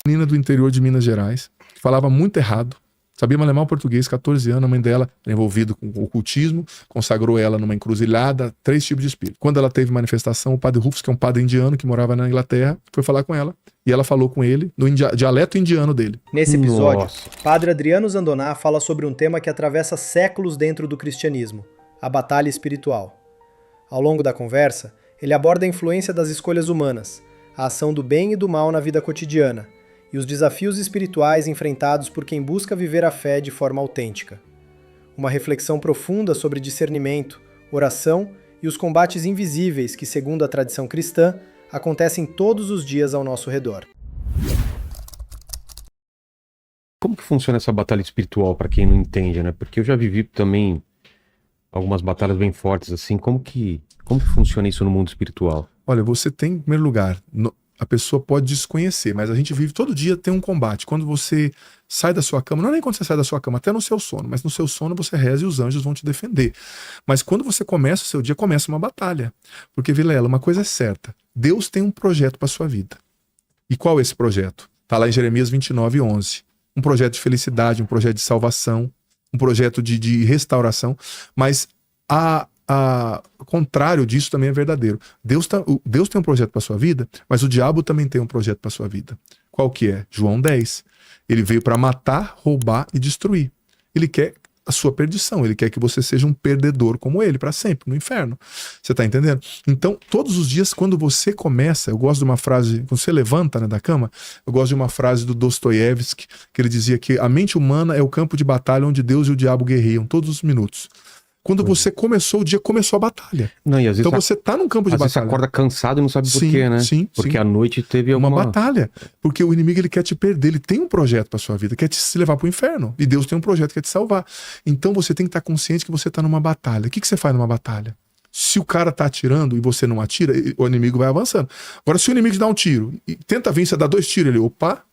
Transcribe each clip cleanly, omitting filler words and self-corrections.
Menina do interior de Minas Gerais, que falava muito errado, sabia malemar o português, 14 anos, a mãe dela era envolvida com o ocultismo, consagrou ela numa encruzilhada, 3 tipos de espírito. Quando ela teve manifestação, o padre Rufus, que é um padre indiano que morava na Inglaterra, foi falar com ela, e ela falou com ele no dialeto indiano dele. Nesse episódio, Nossa. Padre Adriano Zandoná fala sobre um tema que atravessa séculos dentro do cristianismo, a batalha espiritual. Ao longo da conversa, ele aborda a influência das escolhas humanas, a ação do bem e do mal na vida cotidiana, e os desafios espirituais enfrentados por quem busca viver a fé de forma autêntica. Uma reflexão profunda sobre discernimento, oração e os combates invisíveis que, segundo a tradição cristã, acontecem todos os dias ao nosso redor. Como que funciona essa batalha espiritual, pra quem não entende, né? Porque eu já vivi também algumas batalhas bem fortes, assim. Como que funciona isso no mundo espiritual? Olha, você tem, em primeiro lugar, a pessoa pode desconhecer, mas a gente vive todo dia, tem um combate. Quando você sai da sua cama, não é nem quando você sai da sua cama, até no seu sono, mas no seu sono você reza e os anjos vão te defender. Mas quando você começa o seu dia, começa uma batalha. Porque, Vilela, uma coisa é certa, Deus tem um projeto para sua vida. E qual é esse projeto? Está lá em Jeremias 29:11. Um projeto de felicidade, um projeto de salvação, um projeto de restauração, mas o contrário disso também é verdadeiro. Deus tem um projeto para sua vida, mas o diabo também tem um projeto para sua vida. Qual que é? João 10. Ele veio para matar, roubar e destruir. Ele quer a sua perdição, ele quer que você seja um perdedor como ele, para sempre, no inferno. Você tá entendendo? Então, todos os dias, quando você começa, eu gosto de uma frase, quando você levanta, né, da cama, eu gosto de uma frase do Dostoiévski, que ele dizia que a mente humana é o campo de batalha onde Deus e o diabo guerreiam todos os minutos. Quando você começou o dia, começou a batalha. Não, e às vezes Então você tá num campo de às vezes você batalha. acorda cansado e não sabe por quê, né? Sim, Porque sim. à noite teve Uma alguma... batalha. Porque o inimigo, ele quer te perder, ele tem um projeto pra sua vida, quer se levar pro inferno. E Deus tem um projeto que quer te salvar. Então você tem que estar consciente que você tá numa batalha. O que você faz numa batalha? Se o cara tá atirando e você não atira, o inimigo vai avançando. Agora, se o inimigo te dá um tiro e tenta vir, você dá 2 tiros, ele, opa.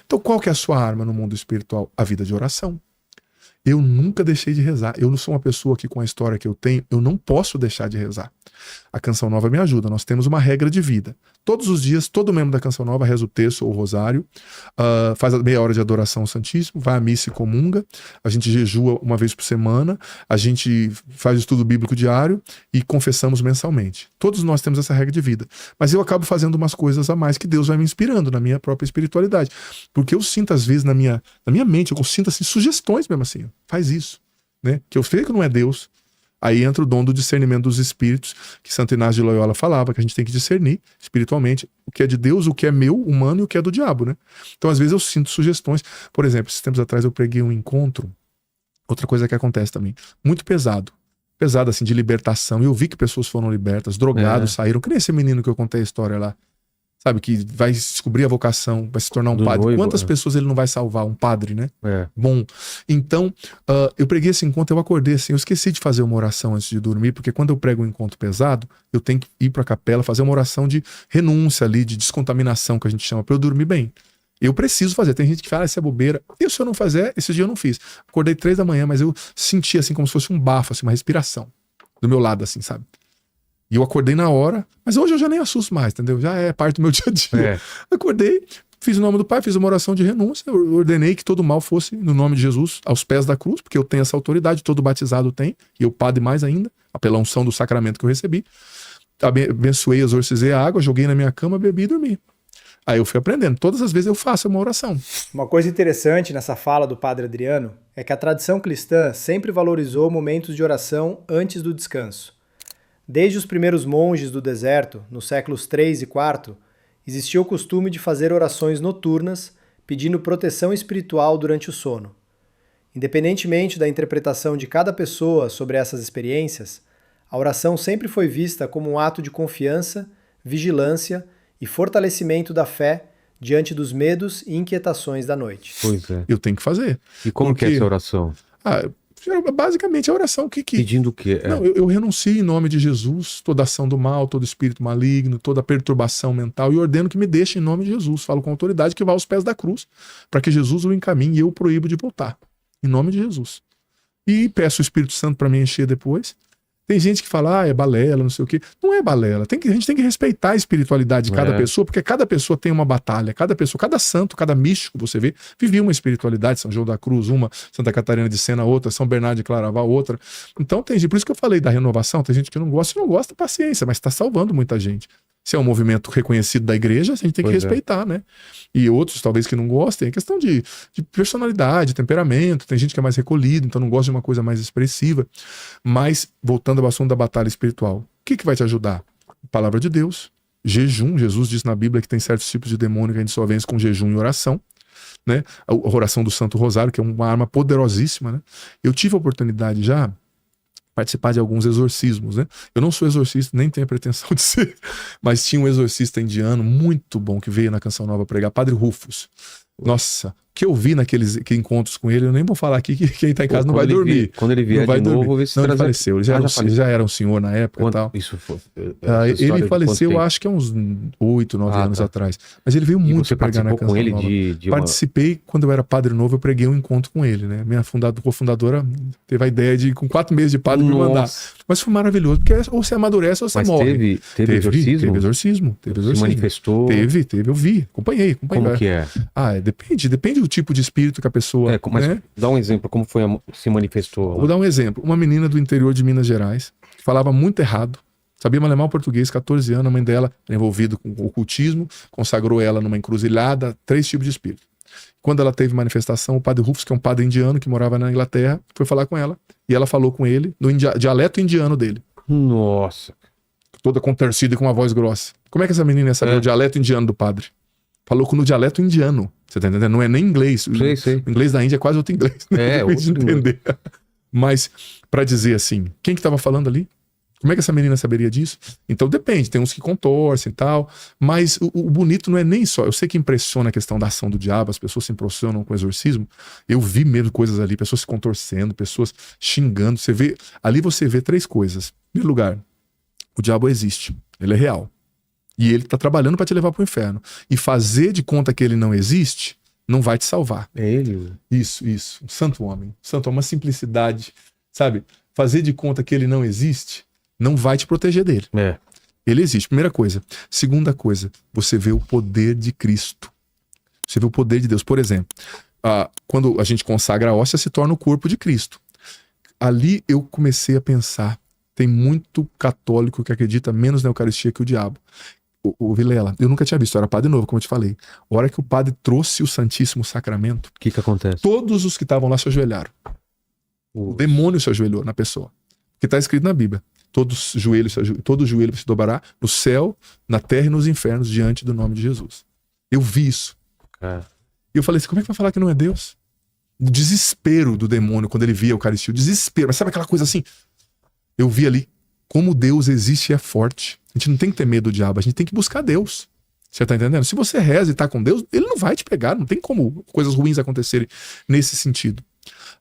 Então qual que é a sua arma no mundo espiritual? A vida de oração. Eu nunca deixei de rezar. Eu não sou uma pessoa que, com a história que eu tenho, eu não posso deixar de rezar. A Canção Nova me ajuda. Nós temos uma regra de vida. Todos os dias, todo membro da Canção Nova reza o terço ou o rosário, faz a meia hora de adoração ao Santíssimo, vai à missa e comunga, a gente jejua uma vez por semana, a gente faz o estudo bíblico diário e confessamos mensalmente. Todos nós temos essa regra de vida. Mas eu acabo fazendo umas coisas a mais que Deus vai me inspirando na minha própria espiritualidade. Porque eu sinto, às vezes, na minha mente, eu sinto assim, sugestões mesmo assim. Faz isso, né? Que eu sei que não é Deus. Aí entra o dom do discernimento dos espíritos, que Santo Inácio de Loyola falava, que a gente tem que discernir espiritualmente o que é de Deus, o que é meu, humano e o que é do diabo, né? Então, às vezes, eu sinto sugestões. Por exemplo, esses tempos atrás eu preguei um encontro, outra coisa que acontece também, muito pesado, assim, de libertação. E eu vi que pessoas foram libertas, drogados, saíram, que nem esse menino que eu contei a história lá. Sabe, que vai descobrir a vocação, vai se tornar um padre. Noivo, Quantas pessoas ele não vai salvar? Um padre, né? É. Bom, então, eu preguei esse encontro, eu acordei assim, eu esqueci de fazer uma oração antes de dormir, porque quando eu prego um encontro pesado, eu tenho que ir pra capela, fazer uma oração de renúncia ali, de descontaminação, que a gente chama, pra eu dormir bem. Eu preciso fazer. Tem gente que fala, isso é bobeira. E se eu não fazer, esse dia eu não fiz. Acordei 3 da manhã, mas eu senti assim, como se fosse um bafo, assim, uma respiração do meu lado, assim, sabe? E eu acordei na hora, mas hoje eu já nem assusto mais, entendeu? Já é parte do meu dia a dia. Acordei, fiz o nome do Pai, fiz uma oração de renúncia, eu ordenei que todo mal fosse no nome de Jesus, aos pés da cruz, porque eu tenho essa autoridade, todo batizado tem, e eu padre mais ainda, pela unção do sacramento que eu recebi. Abençoei, exorcizei a água, joguei na minha cama, bebi e dormi. Aí eu fui aprendendo. Todas as vezes eu faço uma oração. Uma coisa interessante nessa fala do Padre Adriano é que a tradição cristã sempre valorizou momentos de oração antes do descanso. Desde os primeiros monges do deserto, nos séculos 3 e 4, existia o costume de fazer orações noturnas, pedindo proteção espiritual durante o sono. Independentemente da interpretação de cada pessoa sobre essas experiências, a oração sempre foi vista como um ato de confiança, vigilância e fortalecimento da fé diante dos medos e inquietações da noite. Pois é. Eu tenho que fazer. E como que é essa oração? Basicamente a oração que... Pedindo o quê? Não, eu renuncio em nome de Jesus toda ação do mal, todo espírito maligno, toda perturbação mental, e ordeno que me deixe em nome de Jesus. Falo com autoridade que vá aos pés da cruz, para que Jesus o encaminhe e eu o proíbo de voltar. Em nome de Jesus. E peço o Espírito Santo para me encher depois. Tem gente que fala, é balela, não sei o quê. Não é balela. A gente tem que respeitar a espiritualidade de cada pessoa, porque cada pessoa tem uma batalha. Cada pessoa, cada santo, cada místico, você vê, vivia uma espiritualidade. São João da Cruz, uma. Santa Catarina de Sena, outra. São Bernardo de Claraval, outra. Então tem gente, por isso que eu falei da renovação. Tem gente que não gosta, paciência, mas está salvando muita gente. Se é um movimento reconhecido da igreja, a gente tem que respeitar, né? E outros, talvez, que não gostem, é questão de personalidade, temperamento. Tem gente que é mais recolhida, então não gosta de uma coisa mais expressiva. Mas, voltando ao assunto da batalha espiritual, o que vai te ajudar? A palavra de Deus, jejum. Jesus diz na Bíblia que tem certos tipos de demônio que a gente só vence com jejum e oração. Né? A oração do Santo Rosário, que é uma arma poderosíssima. Né? Eu tive a oportunidade já participar de alguns exorcismos, né? Eu não sou exorcista, nem tenho a pretensão de ser, mas tinha um exorcista indiano muito bom que veio na Canção Nova pregar, Padre Rufus. Nossa, o que eu vi naqueles encontros com ele, eu nem vou falar aqui que quem tá em casa não vai dormir. Quando ele vier de novo, vou ver se ele faleceu. Ele já era um senhor na época e tal. Isso foi. Ele faleceu, acho que há uns 8, 9 anos atrás. Mas ele veio muito pregar na Canção Nova. Participei quando eu era padre novo, eu preguei um encontro com ele, né? Minha cofundadora teve a ideia de, com 4 meses de padre, me mandar. Mas foi maravilhoso, porque ou você amadurece ou você morre. Teve exorcismo? Teve exorcismo. Se manifestou? Teve, eu vi, acompanhei. Como que é? Depende do tipo de espírito que a pessoa... Mas né? Dá um exemplo, como se manifestou? Lá? Vou dar um exemplo. Uma menina do interior de Minas Gerais, que falava muito errado, sabia malemar o português, 14 anos, a mãe dela era envolvida com o ocultismo, consagrou ela numa encruzilhada, 3 tipos de espírito. Quando ela teve manifestação, o padre Rufus, que é um padre indiano que morava na Inglaterra, foi falar com ela, e ela falou com ele no dialeto indiano dele. Nossa! Toda contorcida e com uma voz grossa. Como é que essa menina ia saber o dialeto indiano do padre? Falou no dialeto indiano. Você tá entendendo? Não é nem inglês. Sei. O inglês da Índia é quase outro inglês. Né? Outro entender. Mas, pra dizer assim, quem que tava falando ali? Como é que essa menina saberia disso? Então depende, tem uns que contorcem e tal. Mas o bonito não é nem só. Eu sei que impressiona a questão da ação do diabo, as pessoas se impressionam com o exorcismo. Eu vi mesmo coisas ali, pessoas se contorcendo, pessoas xingando. Ali você vê 3 coisas. Em primeiro lugar, o diabo existe, ele é real. E ele tá trabalhando para te levar pro inferno. E fazer de conta que ele não existe, não vai te salvar. É ele? Isso. Um santo homem. Uma simplicidade, sabe? Fazer de conta que ele não existe, não vai te proteger dele. Ele existe, primeira coisa. Segunda coisa, você vê o poder de Cristo. Você vê o poder de Deus. Por exemplo, quando a gente consagra a hóstia, se torna o corpo de Cristo. Ali eu comecei a pensar, tem muito católico que acredita menos na Eucaristia que o diabo. O Vilela, eu nunca tinha visto, eu era padre novo, como eu te falei. A hora que o padre trouxe o Santíssimo Sacramento, o que acontece? Todos os que estavam lá se ajoelharam. O demônio se ajoelhou na pessoa. Que está escrito na Bíblia. Todo joelho se dobrará no céu, na terra e nos infernos diante do nome de Jesus. Eu vi isso. E eu falei assim, como é que vai falar que não é Deus? O desespero do demônio quando ele via a Eucaristia. O desespero, mas sabe aquela coisa assim? Eu vi ali como Deus existe e é forte. A gente não tem que ter medo do diabo, a gente tem que buscar Deus. Você tá entendendo? Se você reza e tá com Deus, ele não vai te pegar, não tem como coisas ruins acontecerem nesse sentido.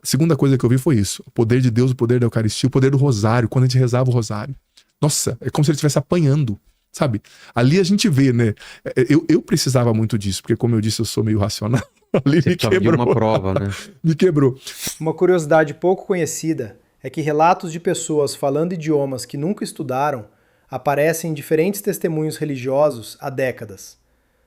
A segunda coisa que eu vi foi isso. O poder de Deus, o poder da Eucaristia, o poder do rosário, quando a gente rezava o rosário. Nossa, é como se ele estivesse apanhando, sabe? Ali a gente vê, né? Eu precisava muito disso, porque como eu disse, eu sou meio racional. Ali você me quebrou. Uma prova, né? Me quebrou. Uma curiosidade pouco conhecida é que relatos de pessoas falando idiomas que nunca estudaram aparecem em diferentes testemunhos religiosos há décadas.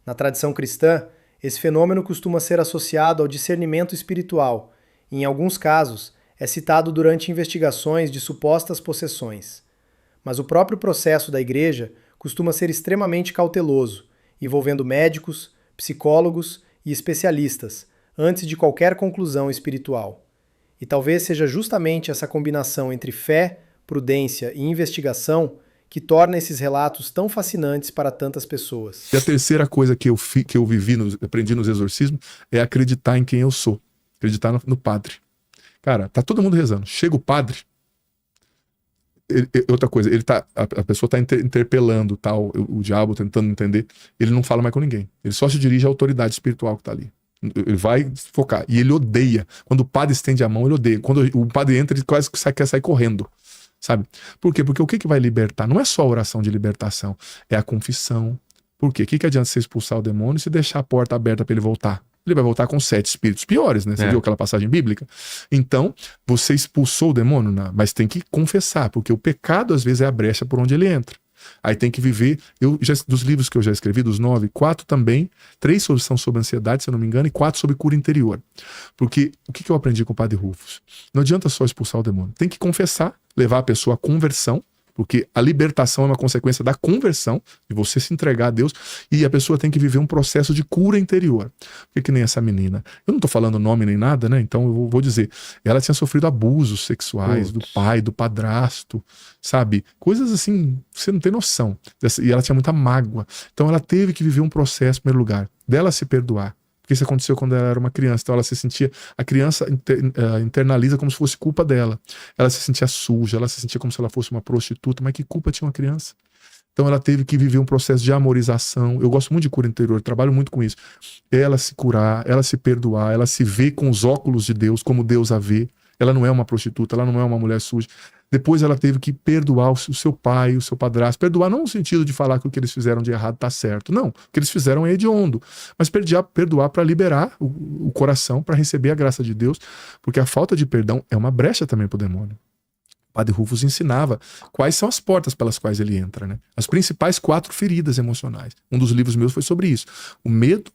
Na tradição cristã, esse fenômeno costuma ser associado ao discernimento espiritual e, em alguns casos, é citado durante investigações de supostas possessões. Mas o próprio processo da igreja costuma ser extremamente cauteloso, envolvendo médicos, psicólogos e especialistas, antes de qualquer conclusão espiritual. E talvez seja justamente essa combinação entre fé, prudência e investigação que torna esses relatos tão fascinantes para tantas pessoas. E a terceira coisa que eu aprendi nos exorcismos é acreditar em quem eu sou. Acreditar no padre. Cara, tá todo mundo rezando. Chega o padre, outra coisa, a pessoa tá interpelando tal, o diabo tentando entender, ele não fala mais com ninguém. Ele só se dirige à autoridade espiritual que tá ali. Ele vai focar. E ele odeia. Quando o padre estende a mão, ele odeia. Quando o padre entra, ele quase quer sair correndo. Sabe? Por quê? Porque o que vai libertar? Não é só a oração de libertação, é a confissão. Por quê? O que adianta você expulsar o demônio e se deixar a porta aberta para ele voltar? ele vai voltar com 7 espíritos piores, né? Você viu aquela passagem bíblica? Então, você expulsou o demônio, mas tem que confessar, porque o pecado às vezes é a brecha por onde ele entra. Aí tem que viver, dos livros que eu já escrevi, dos 9, 4 também, 3 são sobre ansiedade, se eu não me engano, e 4 sobre cura interior. Porque o que eu aprendi com o Padre Rufus? Não adianta só expulsar o demônio, tem que confessar, levar a pessoa à conversão, porque a libertação é uma consequência da conversão, de você se entregar a Deus, e a pessoa tem que viver um processo de cura interior. Que nem essa menina. Eu não tô falando nome nem nada, né? Então eu vou dizer. Ela tinha sofrido abusos sexuais do pai, do padrasto, sabe? Coisas assim, você não tem noção. E ela tinha muita mágoa. Então ela teve que viver um processo, em primeiro lugar, dela se perdoar. Porque isso aconteceu quando ela era uma criança. Então ela se sentia... A criança internaliza como se fosse culpa dela. Ela se sentia suja, ela se sentia como se ela fosse uma prostituta. Mas que culpa tinha uma criança? Então ela teve que viver um processo de amorização. Eu gosto muito de cura interior, trabalho muito com isso. Ela se curar, ela se perdoar, ela se vê com os óculos de Deus, como Deus a vê. Ela não é uma prostituta, ela não é uma mulher suja. Depois ela teve que perdoar o seu pai, o seu padrasto. Perdoar não no sentido de falar que o que eles fizeram de errado está certo. Não, o que eles fizeram é hediondo. Mas perdoar para liberar o coração, para receber a graça de Deus. Porque a falta de perdão é uma brecha também para o demônio. O Padre Rufus ensinava quais são as portas pelas quais ele entra, né? As principais 4 feridas emocionais. Um dos livros meus foi sobre isso. O medo,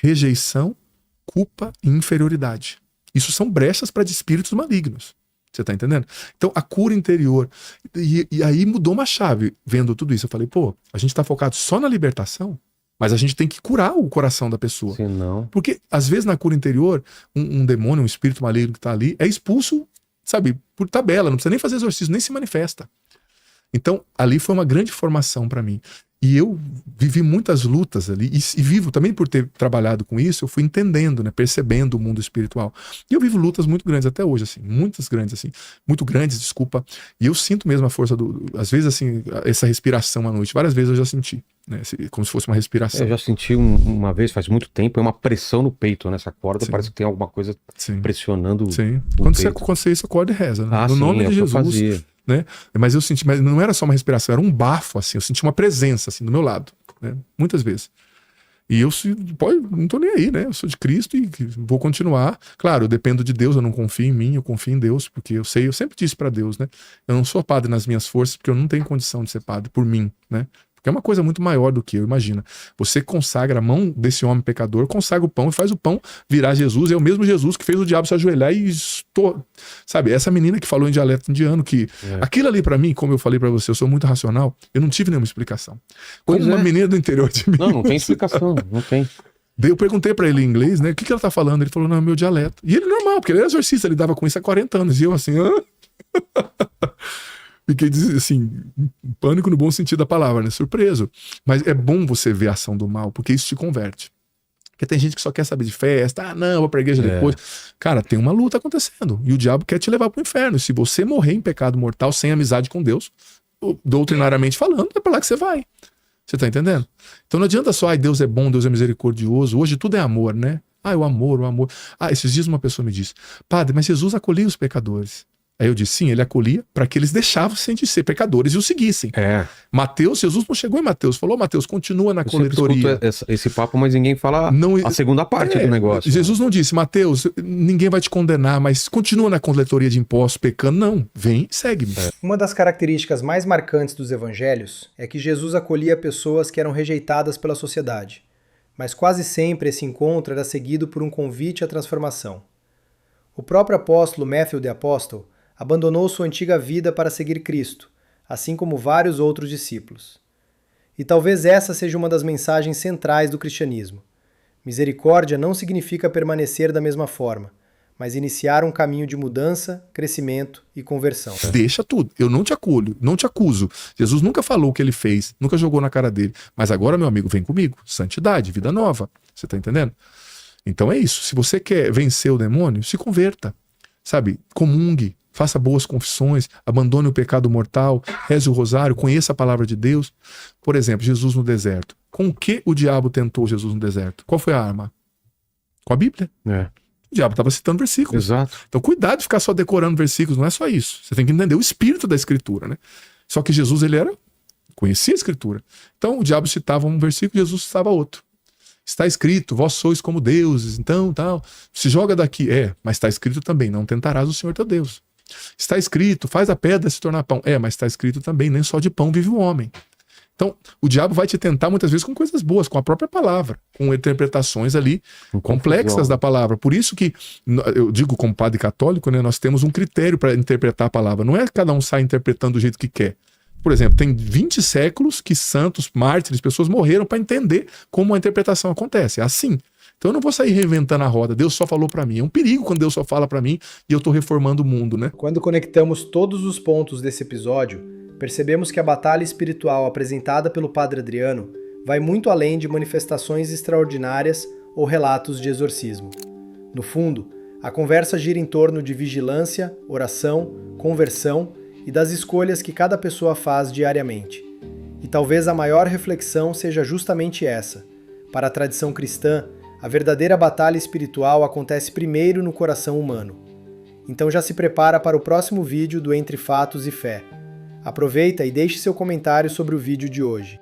rejeição, culpa e inferioridade. Isso são brechas para espíritos malignos. Você tá entendendo? Então, a cura interior. E aí mudou uma chave, vendo tudo isso. Eu falei, pô, a gente tá focado só na libertação, mas a gente tem que curar o coração da pessoa. Senão... Porque, às vezes, na cura interior, um demônio, um espírito maligno que tá ali, é expulso, sabe, por tabela. Não precisa nem fazer exorcismo, nem se manifesta. Então, ali foi uma grande formação para mim. E eu vivi muitas lutas ali, e vivo também por ter trabalhado com isso, eu fui entendendo, né, percebendo o mundo espiritual. E eu vivo lutas muito grandes até hoje, assim, muitas grandes, assim, muito grandes, desculpa. E eu sinto mesmo a força às vezes, assim, essa respiração à noite, várias vezes eu já senti, né, como se fosse uma respiração. Eu já senti uma vez, faz muito tempo, é uma pressão no peito, nessa corda, Sim. parece que tem alguma coisa pressionando. Sim. O Quando peito. você isso, acorda e reza, né? No sim, nome de Jesus. Fazia. Né? Mas eu senti, mas não era só uma respiração, era um bafo, assim, eu senti uma presença, assim, do meu lado, né? Muitas vezes. E eu não tô nem aí, né? Eu sou de Cristo e vou continuar. Claro, eu dependo de Deus, eu não confio em mim, eu confio em Deus, porque eu sempre disse para Deus, né? Eu não sou padre nas minhas forças, porque eu não tenho condição de ser padre por mim, né? Porque é uma coisa muito maior do que eu, imagina. Você consagra a mão desse homem pecador, consagra o pão e faz o pão virar Jesus. É o mesmo Jesus que fez o diabo se ajoelhar e sabe, essa menina que falou em dialeto indiano, que aquilo ali pra mim, como eu falei pra você, eu sou muito racional, eu não tive nenhuma explicação. Como uma menina do interior de mim. Não tem explicação, não tem. Daí eu perguntei pra ele em inglês, né, o que ela tá falando? Ele falou, não, é meu dialeto. E ele normal, porque ele era exorcista, ele dava com isso há 40 anos. E eu assim, fiquei assim, em pânico no bom sentido da palavra, né? Surpreso. Mas é bom você ver a ação do mal, porque isso te converte. Porque tem gente que só quer saber de festa, não, eu vou pra igreja depois. Cara, tem uma luta acontecendo. E o diabo quer te levar pro inferno. E se você morrer em pecado mortal, sem amizade com Deus, doutrinariamente falando, é pra lá que você vai. Você tá entendendo? Então não adianta só, Deus é bom, Deus é misericordioso. Hoje tudo é amor, né? O amor, o amor. Esses dias uma pessoa me disse, padre, mas Jesus acolhia os pecadores. Aí eu disse, sim, ele acolhia para que eles deixassem de ser pecadores e o seguissem. Mateus, Jesus não chegou em Mateus, falou, Mateus, continua na coletoria. Esse papo, mas ninguém fala a segunda parte do negócio. Jesus não disse, Mateus, ninguém vai te condenar, mas continua na coletoria de impostos pecando. Não, vem, segue-me. Uma das características mais marcantes dos evangelhos é que Jesus acolhia pessoas que eram rejeitadas pela sociedade, mas quase sempre esse encontro era seguido por um convite à transformação. O próprio apóstolo Matthew the Apostle abandonou sua antiga vida para seguir Cristo, assim como vários outros discípulos. E talvez essa seja uma das mensagens centrais do cristianismo. Misericórdia não significa permanecer da mesma forma, mas iniciar um caminho de mudança, crescimento e conversão. Deixa tudo, eu não te acolho, não te acuso. Jesus nunca falou o que ele fez, nunca jogou na cara dele. Mas agora, meu amigo, vem comigo. Santidade, vida nova. Você tá entendendo? Então é isso. Se você quer vencer o demônio, se converta. Sabe? Comungue. Faça boas confissões, abandone o pecado mortal, reze o rosário, conheça a palavra de Deus. Por exemplo, Jesus no deserto. Com o que o diabo tentou Jesus no deserto? Qual foi a arma? Com a Bíblia. O diabo estava citando versículos. Exato. Então cuidado de ficar só decorando versículos, não é só isso. Você tem que entender o espírito da Escritura, né? Só que Jesus, conhecia a Escritura. Então o diabo citava um versículo, Jesus citava outro. Está escrito, vós sois como deuses, então, tal. Se joga daqui. Mas está escrito também, não tentarás o Senhor teu Deus. Está escrito, faz a pedra se tornar pão. Mas está escrito também, nem só de pão vive o homem. Então, o diabo vai te tentar muitas vezes com coisas boas, com a própria palavra, com interpretações ali complexas da palavra. Por isso que, eu digo como padre católico, né, nós temos um critério para interpretar a palavra. Não é que cada um sai interpretando do jeito que quer. Por exemplo, tem 20 séculos que santos, mártires, pessoas morreram para entender como a interpretação acontece. É assim. Então eu não vou sair reinventando a roda. Deus só falou para mim. É um perigo quando Deus só fala para mim e eu estou reformando o mundo, né? Quando conectamos todos os pontos desse episódio, percebemos que a batalha espiritual apresentada pelo Padre Adriano vai muito além de manifestações extraordinárias ou relatos de exorcismo. No fundo, a conversa gira em torno de vigilância, oração, conversão e das escolhas que cada pessoa faz diariamente. E talvez a maior reflexão seja justamente essa. Para a tradição cristã, a verdadeira batalha espiritual acontece primeiro no coração humano. Então já se prepara para o próximo vídeo do Entre Fatos e Fé. Aproveita e deixe seu comentário sobre o vídeo de hoje.